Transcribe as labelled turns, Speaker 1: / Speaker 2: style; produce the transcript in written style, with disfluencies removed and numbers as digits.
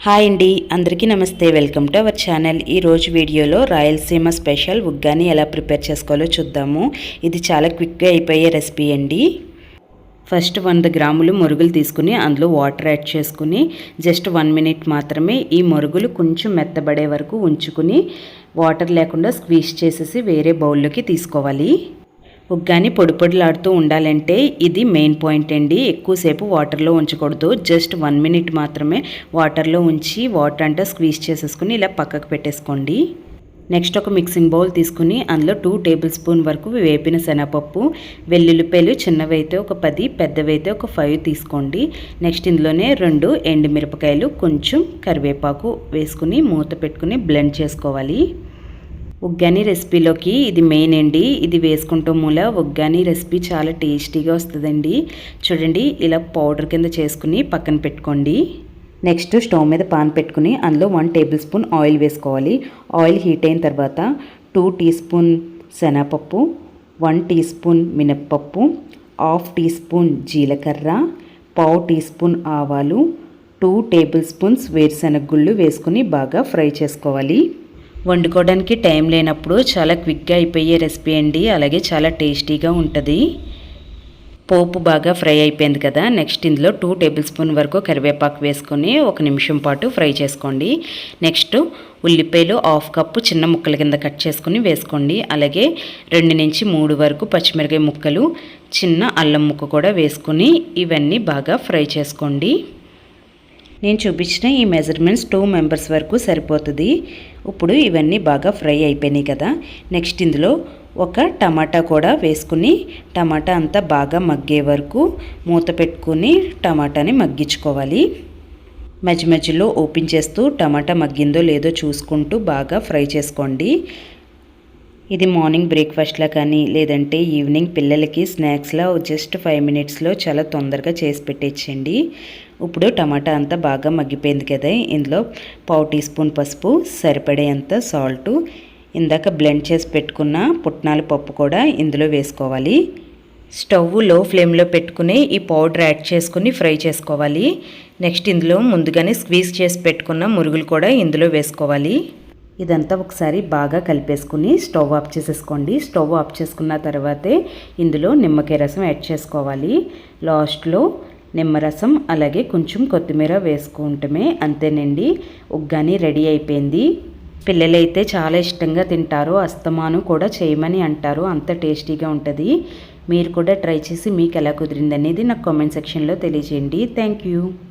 Speaker 1: Hi అండి, అందరికీ నమస్తే. Welcome to our channel. ఈరోజు వీడియోలో రాయలసీమ స్పెషల్ ఉగ్గాని ఎలా ప్రిపేర్ చేసుకోవాలో చూద్దాము. ఇది చాలా క్విక్గా అయిపోయే రెసిపీ అండి. ఫస్ట్ 100 గ్రాములు మురుగులు తీసుకుని అందులో వాటర్ యాడ్ చేసుకుని జస్ట్ 1 మినిట్ మాత్రమే ఈ మురుగులు కొంచెం మెత్తబడే వరకు ఉంచుకుని వాటర్ లేకుండా స్క్వీజ్ చేసేసి వేరే బౌల్లోకి తీసుకోవాలి. ఉగ్గాని పొడి పొడిలాడుతూ ఉండాలంటే ఇది మెయిన్ పాయింట్ అండి. ఎక్కువసేపు వాటర్లో ఉంచకూడదు. జస్ట్ 1 మినిట్ మాత్రమే వాటర్లో ఉంచి వాటర్ అంతా స్క్వీజ్ చేసేసుకుని ఇలా పక్కకు పెట్టేసుకోండి. నెక్స్ట్ ఒక మిక్సింగ్ బౌల్ తీసుకుని అందులో 2 టేబుల్ స్పూన్ వరకు వేపిన శనగపప్పు, వెల్లుల్లిపాయలు చిన్నవైతే ఒక 10, పెద్దవైతే ఒక 5 తీసుకోండి. నెక్స్ట్ ఇందులోనే 2 ఎండుమిరపకాయలు, కొంచెం కరివేపాకు వేసుకుని మూత పెట్టుకుని బ్లెండ్ చేసుకోవాలి. ఉగ్గాని రెసిపీలోకి ఇది మెయిన్ అండి. ఇది వేసుకుంటాం మూల ఉగ్గాని రెసిపీ చాలా టేస్టీగా వస్తుందండి. చూడండి, ఇలా పౌడర్ కింద చేసుకుని పక్కన పెట్టుకోండి. నెక్స్ట్ స్టవ్ మీద పాన్ పెట్టుకుని అందులో 1 టేబుల్ స్పూన్ ఆయిల్ వేసుకోవాలి. ఆయిల్ హీట్ అయిన తర్వాత 2 టీ స్పూన్ శనగపప్పు, 1 టీ స్పూన్ మినప్పప్పు, 1/2 టీ స్పూన్ జీలకర్ర, 1/2 టీ స్పూన్ ఆవాలు, 2 టేబుల్ స్పూన్స్ వేరుశనగ గుళ్ళు వేసుకుని బాగా ఫ్రై చేసుకోవాలి. వండుకోవడానికి టైం లేనప్పుడు చాలా క్విక్గా అయిపోయే రెసిపీ అండి. అలాగే చాలా టేస్టీగా ఉంటుంది. పోపు బాగా ఫ్రై అయిపోయింది కదా. నెక్స్ట్ ఇందులో 2 టేబుల్ స్పూన్ వరకు కరివేపాకు వేసుకొని 1 నిమిషం పాటు ఫ్రై చేసుకోండి. నెక్స్ట్ ఉల్లిపాయలు 1/2 కప్పు చిన్న ముక్కల కింద కట్ చేసుకుని వేసుకోండి. అలాగే 2 నుంచి 3 వరకు పచ్చిమిరపకాయ ముక్కలు, చిన్న అల్లం ముక్క కూడా వేసుకుని ఇవన్నీ బాగా ఫ్రై చేసుకోండి. నేను చూపించిన ఈ మెజర్మెంట్స్ 2 మెంబర్స్ వరకు సరిపోతుంది. ఇప్పుడు ఇవన్నీ బాగా ఫ్రై అయిపోయినాయి కదా. నెక్స్ట్ ఇందులో ఒక టమాటా కూడా వేసుకుని టమాటా అంతా బాగా మగ్గే వరకు మూత పెట్టుకుని టమాటాని మగ్గించుకోవాలి. మధ్య మధ్యలో ఓపెన్ చేస్తూ టమాటా మగ్గిందో లేదో చూసుకుంటూ బాగా ఫ్రై చేసుకోండి. ఇది మార్నింగ్ బ్రేక్ఫాస్ట్లా కానీ లేదంటే ఈవినింగ్ పిల్లలకి స్నాక్స్లా జస్ట్ 5 మినిట్స్లో చాలా తొందరగా చేసి పెట్టేచ్చండి. ఇప్పుడు టమాటా అంతా బాగా మగ్గిపోయింది కదా. ఇందులో 1/2 టీ స్పూన్ పసుపు, సరిపడేంత సాల్టు, ఇందాక బ్లెండ్ చేసి పెట్టుకున్న పుట్నాల పప్పు కూడా ఇందులో వేసుకోవాలి. స్టవ్ లో ఫ్లేమ్లో పెట్టుకుని ఈ పౌడర్ యాడ్ చేసుకుని ఫ్రై చేసుకోవాలి. నెక్స్ట్ ఇందులో ముందుగానే స్క్వీజ్ చేసి పెట్టుకున్న మురుగులు కూడా ఇందులో వేసుకోవాలి. ఇదంతా ఒకసారి బాగా కలిపేసుకుని స్టవ్ ఆఫ్ చేసేసుకోండి. స్టవ్ ఆఫ్ చేసుకున్న తర్వాతే ఇందులో నిమ్మకాయ రసం యాడ్ చేసుకోవాలి. లాస్ట్లో నిమ్మరసం అలాగే కొంచెం కొత్తిమీర వేసుకుంటమే అంతేనండి. ఉగ్గాని రెడీ అయిపోయింది. పిల్లలైతే చాలా ఇష్టంగా తింటారు. అస్తమాను కూడా చేయమని అంటారు. అంత టేస్టీగా ఉంటుంది. మీరు కూడా ట్రై చేసి మీకు ఎలా కుదిరింది అనేది నాకు కామెంట్ సెక్షన్లో తెలియజేయండి. Thank you.